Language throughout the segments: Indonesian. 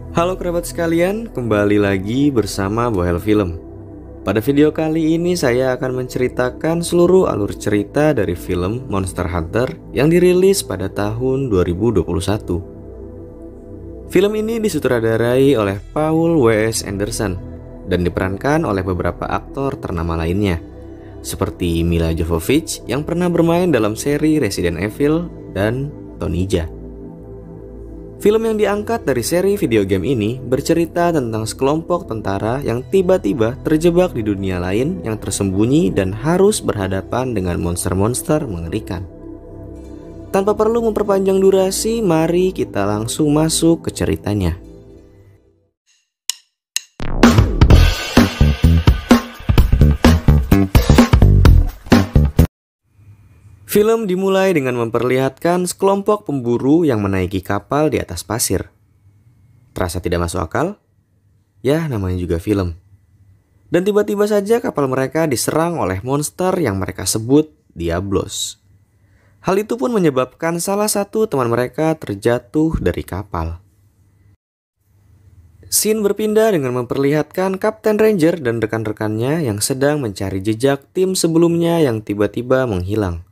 Halo kerabat sekalian, kembali lagi bersama Bohel Film. Pada video kali ini saya akan menceritakan seluruh alur cerita dari film Monster Hunter yang dirilis pada tahun 2021. Film ini disutradarai oleh Paul W.S. Anderson dan diperankan oleh beberapa aktor ternama lainnya, seperti Mila Jovovich yang pernah bermain dalam seri Resident Evil dan Tony Jaa. Film yang diangkat dari seri video game ini bercerita tentang sekelompok tentara yang tiba-tiba terjebak di dunia lain yang tersembunyi dan harus berhadapan dengan monster-monster mengerikan. Tanpa perlu memperpanjang durasi, mari kita langsung masuk ke ceritanya. Film dimulai dengan memperlihatkan sekelompok pemburu yang menaiki kapal di atas pasir. Terasa tidak masuk akal? Ya, namanya juga film. Dan tiba-tiba saja kapal mereka diserang oleh monster yang mereka sebut Diablos. Hal itu pun menyebabkan salah satu teman mereka terjatuh dari kapal. Scene berpindah dengan memperlihatkan Kapten Ranger dan rekan-rekannya yang sedang mencari jejak tim sebelumnya yang tiba-tiba menghilang.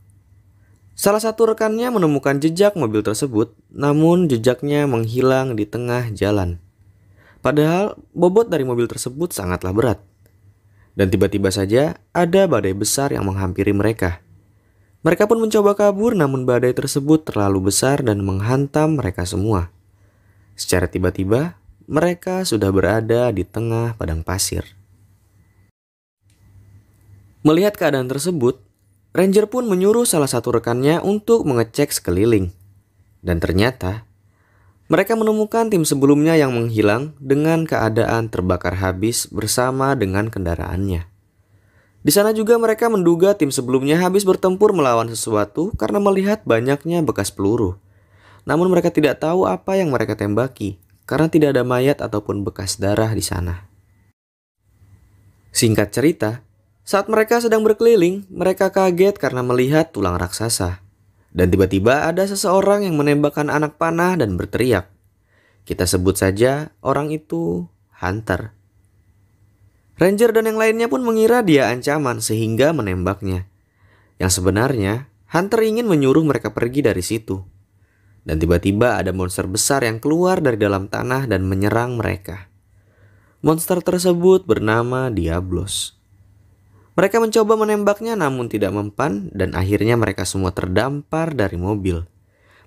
Salah satu rekannya menemukan jejak mobil tersebut, namun jejaknya menghilang di tengah jalan. Padahal bobot dari mobil tersebut sangatlah berat. Dan tiba-tiba saja ada badai besar yang menghampiri mereka. Mereka pun mencoba kabur, namun badai tersebut terlalu besar dan menghantam mereka semua. Secara tiba-tiba, mereka sudah berada di tengah padang pasir. Melihat keadaan tersebut, Ranger pun menyuruh salah satu rekannya untuk mengecek sekeliling. Dan ternyata, mereka menemukan tim sebelumnya yang menghilang dengan keadaan terbakar habis bersama dengan kendaraannya. Di sana juga mereka menduga tim sebelumnya habis bertempur melawan sesuatu karena melihat banyaknya bekas peluru. Namun mereka tidak tahu apa yang mereka tembaki karena tidak ada mayat ataupun bekas darah di sana. Singkat cerita, saat mereka sedang berkeliling, mereka kaget karena melihat tulang raksasa. Dan tiba-tiba ada seseorang yang menembakkan anak panah dan berteriak. Kita sebut saja orang itu Hunter. Ranger dan yang lainnya pun mengira dia ancaman sehingga menembaknya. Yang sebenarnya, Hunter ingin menyuruh mereka pergi dari situ. Dan tiba-tiba ada monster besar yang keluar dari dalam tanah dan menyerang mereka. Monster tersebut bernama Diablos. Mereka mencoba menembaknya namun tidak mempan dan akhirnya mereka semua terdampar dari mobil.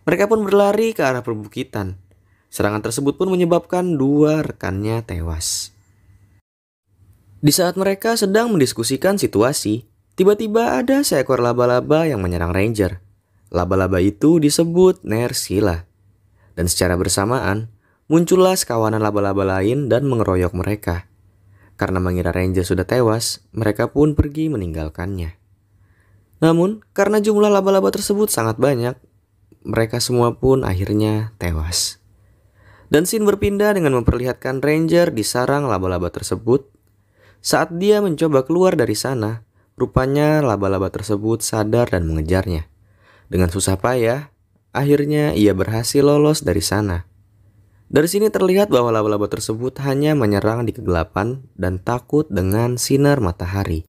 Mereka pun berlari ke arah perbukitan. Serangan tersebut pun menyebabkan dua rekannya tewas. Di saat mereka sedang mendiskusikan situasi, tiba-tiba ada seekor laba-laba yang menyerang Ranger. Laba-laba itu disebut Nerscylla. Dan secara bersamaan, muncullah sekawanan laba-laba lain dan mengeroyok mereka. Karena mengira Ranger sudah tewas, mereka pun pergi meninggalkannya. Namun, karena jumlah laba-laba tersebut sangat banyak, mereka semua pun akhirnya tewas. Dan scene berpindah dengan memperlihatkan Ranger disarang laba-laba tersebut. Saat dia mencoba keluar dari sana, rupanya laba-laba tersebut sadar dan mengejarnya. Dengan susah payah, akhirnya ia berhasil lolos dari sana. Dari sini terlihat bahwa laba-laba tersebut hanya menyerang di kegelapan dan takut dengan sinar matahari.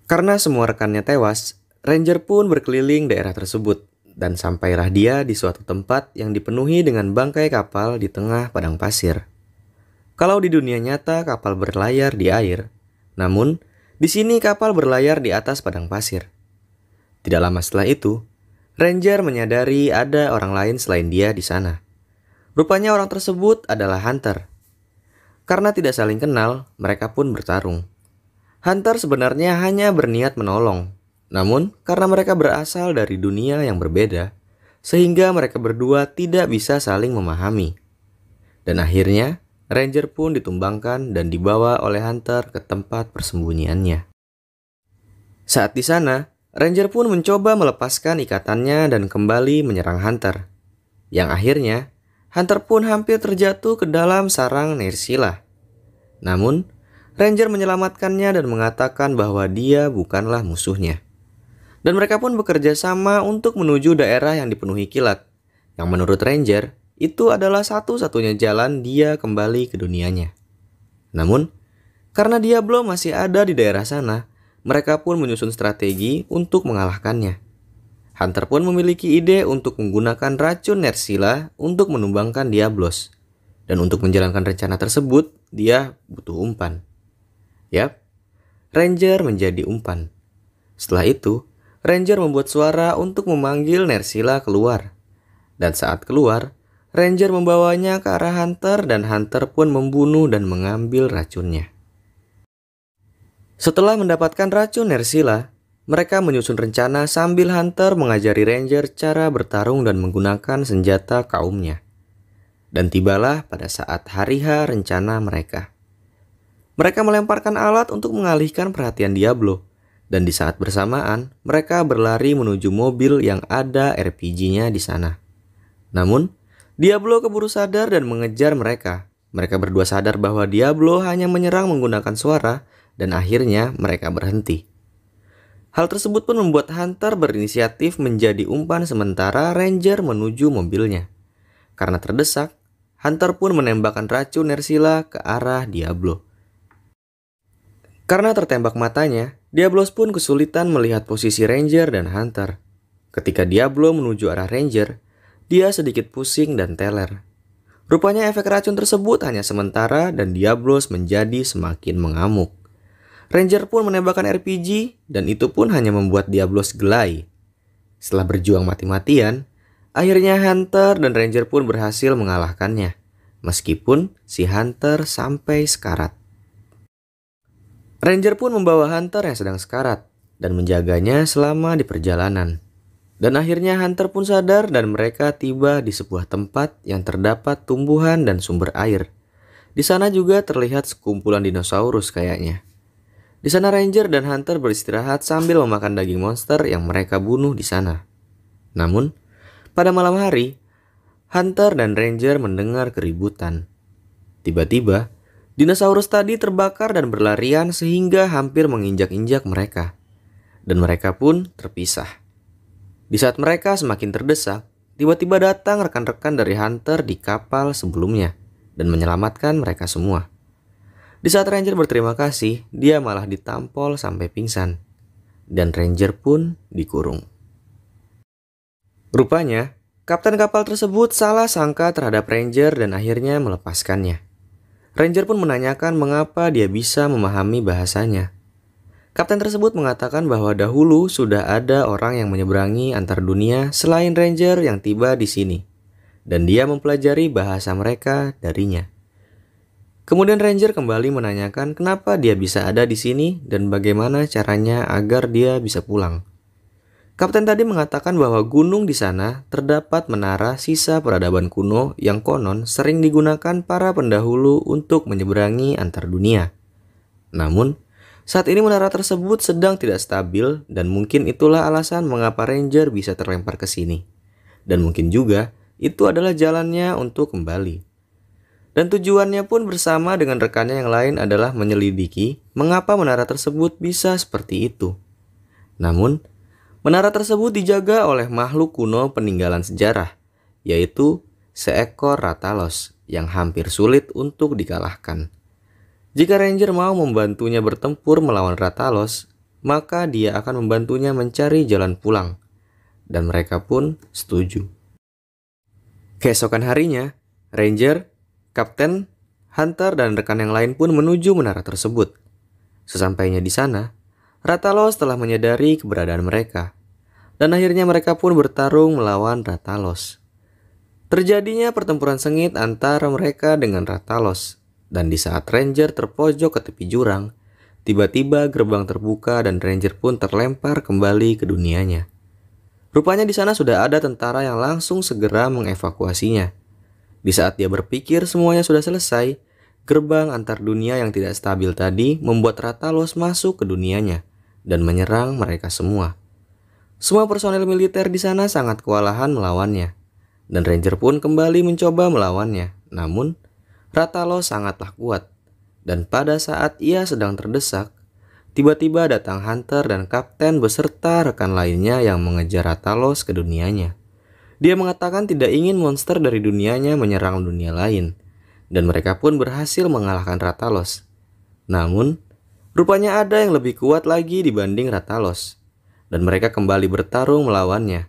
Karena semua rekannya tewas, Ranger pun berkeliling daerah tersebut dan sampailah dia di suatu tempat yang dipenuhi dengan bangkai kapal di tengah padang pasir. Kalau di dunia nyata kapal berlayar di air, namun di sini kapal berlayar di atas padang pasir. Tidak lama setelah itu, Ranger menyadari ada orang lain selain dia di sana. Rupanya orang tersebut adalah Hunter. Karena tidak saling kenal, mereka pun bertarung. Hunter sebenarnya hanya berniat menolong. Namun, karena mereka berasal dari dunia yang berbeda, sehingga mereka berdua tidak bisa saling memahami. Dan akhirnya, Ranger pun ditumbangkan dan dibawa oleh Hunter ke tempat persembunyiannya. Saat di sana, Ranger pun mencoba melepaskan ikatannya dan kembali menyerang Hunter. Yang akhirnya, Hunter pun hampir terjatuh ke dalam sarang Nerscylla. Namun, Ranger menyelamatkannya dan mengatakan bahwa dia bukanlah musuhnya. Dan mereka pun bekerja sama untuk menuju daerah yang dipenuhi kilat, yang menurut Ranger itu adalah satu-satunya jalan dia kembali ke dunianya. Namun, karena Diablo masih ada di daerah sana, mereka pun menyusun strategi untuk mengalahkannya. Hunter pun memiliki ide untuk menggunakan racun Nerscylla untuk menumbangkan Diablos. Dan untuk menjalankan rencana tersebut, dia butuh umpan. Yap, Ranger menjadi umpan. Setelah itu, Ranger membuat suara untuk memanggil Nerscylla keluar. Dan saat keluar, Ranger membawanya ke arah Hunter dan Hunter pun membunuh dan mengambil racunnya. Setelah mendapatkan racun Nerscylla, mereka menyusun rencana sambil Hunter mengajari Ranger cara bertarung dan menggunakan senjata kaumnya. Dan tibalah pada saat hari H rencana mereka. Mereka melemparkan alat untuk mengalihkan perhatian Diablo. Dan di saat bersamaan, mereka berlari menuju mobil yang ada RPG-nya di sana. Namun, Diablo keburu sadar dan mengejar mereka. Mereka berdua sadar bahwa Diablo hanya menyerang menggunakan suara dan akhirnya mereka berhenti. Hal tersebut pun membuat Hunter berinisiatif menjadi umpan sementara Ranger menuju mobilnya. Karena terdesak, Hunter pun menembakkan racun Nerscylla ke arah Diablo. Karena tertembak matanya, Diablos pun kesulitan melihat posisi Ranger dan Hunter. Ketika Diablo menuju arah Ranger, dia sedikit pusing dan teler. Rupanya efek racun tersebut hanya sementara dan Diablos menjadi semakin mengamuk. Ranger pun menembakkan RPG dan itu pun hanya membuat Diablos gelai. Setelah berjuang mati-matian, akhirnya Hunter dan Ranger pun berhasil mengalahkannya. Meskipun si Hunter sampai sekarat. Ranger pun membawa Hunter yang sedang sekarat dan menjaganya selama di perjalanan. Dan akhirnya Hunter pun sadar dan mereka tiba di sebuah tempat yang terdapat tumbuhan dan sumber air. Di sana juga terlihat sekumpulan dinosaurus kayaknya. Di sana Ranger dan Hunter beristirahat sambil memakan daging monster yang mereka bunuh di sana. Namun, pada malam hari, Hunter dan Ranger mendengar keributan. Tiba-tiba, dinosaurus tadi terbakar dan berlarian sehingga hampir menginjak-injak mereka. Dan mereka pun terpisah. Di saat mereka semakin terdesak, tiba-tiba datang rekan-rekan dari Hunter di kapal sebelumnya dan menyelamatkan mereka semua. Di saat Ranger berterima kasih, dia malah ditampol sampai pingsan. Dan Ranger pun dikurung. Rupanya, kapten kapal tersebut salah sangka terhadap Ranger dan akhirnya melepaskannya. Ranger pun menanyakan mengapa dia bisa memahami bahasanya. Kapten tersebut mengatakan bahwa dahulu sudah ada orang yang menyeberangi antar dunia selain Ranger yang tiba di sini. Dan dia mempelajari bahasa mereka darinya. Kemudian Ranger kembali menanyakan kenapa dia bisa ada di sini dan bagaimana caranya agar dia bisa pulang. Kapten tadi mengatakan bahwa gunung di sana terdapat menara sisa peradaban kuno yang konon sering digunakan para pendahulu untuk menyeberangi antar dunia. Namun, saat ini menara tersebut sedang tidak stabil dan mungkin itulah alasan mengapa Ranger bisa terlempar ke sini. Dan mungkin juga itu adalah jalannya untuk kembali. Dan tujuannya pun bersama dengan rekannya yang lain adalah menyelidiki mengapa menara tersebut bisa seperti itu. Namun, menara tersebut dijaga oleh makhluk kuno peninggalan sejarah, yaitu seekor Rathalos yang hampir sulit untuk dikalahkan. Jika Ranger mau membantunya bertempur melawan Rathalos, maka dia akan membantunya mencari jalan pulang. Dan mereka pun setuju. Keesokan harinya, Ranger, Kapten, Hunter, dan rekan yang lain pun menuju menara tersebut. Sesampainya di sana, Rathalos telah menyadari keberadaan mereka. Dan akhirnya mereka pun bertarung melawan Rathalos. Terjadinya pertempuran sengit antara mereka dengan Rathalos. Dan di saat Ranger terpojok ke tepi jurang, tiba-tiba gerbang terbuka dan Ranger pun terlempar kembali ke dunianya. Rupanya di sana sudah ada tentara yang langsung segera mengevakuasinya. Di saat dia berpikir semuanya sudah selesai, gerbang antar dunia yang tidak stabil tadi membuat Rathalos masuk ke dunianya dan menyerang mereka semua. Semua personel militer di sana sangat kewalahan melawannya, dan Ranger pun kembali mencoba melawannya. Namun, Rathalos sangatlah kuat, dan pada saat ia sedang terdesak, tiba-tiba datang Hunter dan Kapten beserta rekan lainnya yang mengejar Rathalos ke dunianya. Dia mengatakan tidak ingin monster dari dunianya menyerang dunia lain, dan mereka pun berhasil mengalahkan Rathalos. Namun, rupanya ada yang lebih kuat lagi dibanding Rathalos, dan mereka kembali bertarung melawannya.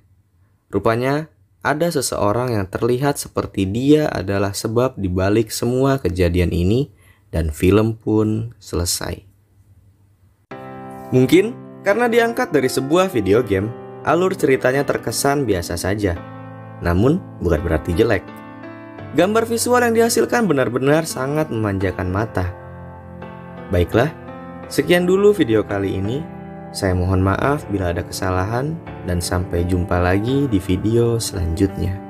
Rupanya, ada seseorang yang terlihat seperti dia adalah sebab dibalik semua kejadian ini, dan film pun selesai. Mungkin karena diangkat dari sebuah video game, alur ceritanya terkesan biasa saja. Namun, bukan berarti jelek. Gambar visual yang dihasilkan benar-benar sangat memanjakan mata. Baiklah, sekian dulu video kali ini. Saya mohon maaf bila ada kesalahan, dan sampai jumpa lagi di video selanjutnya.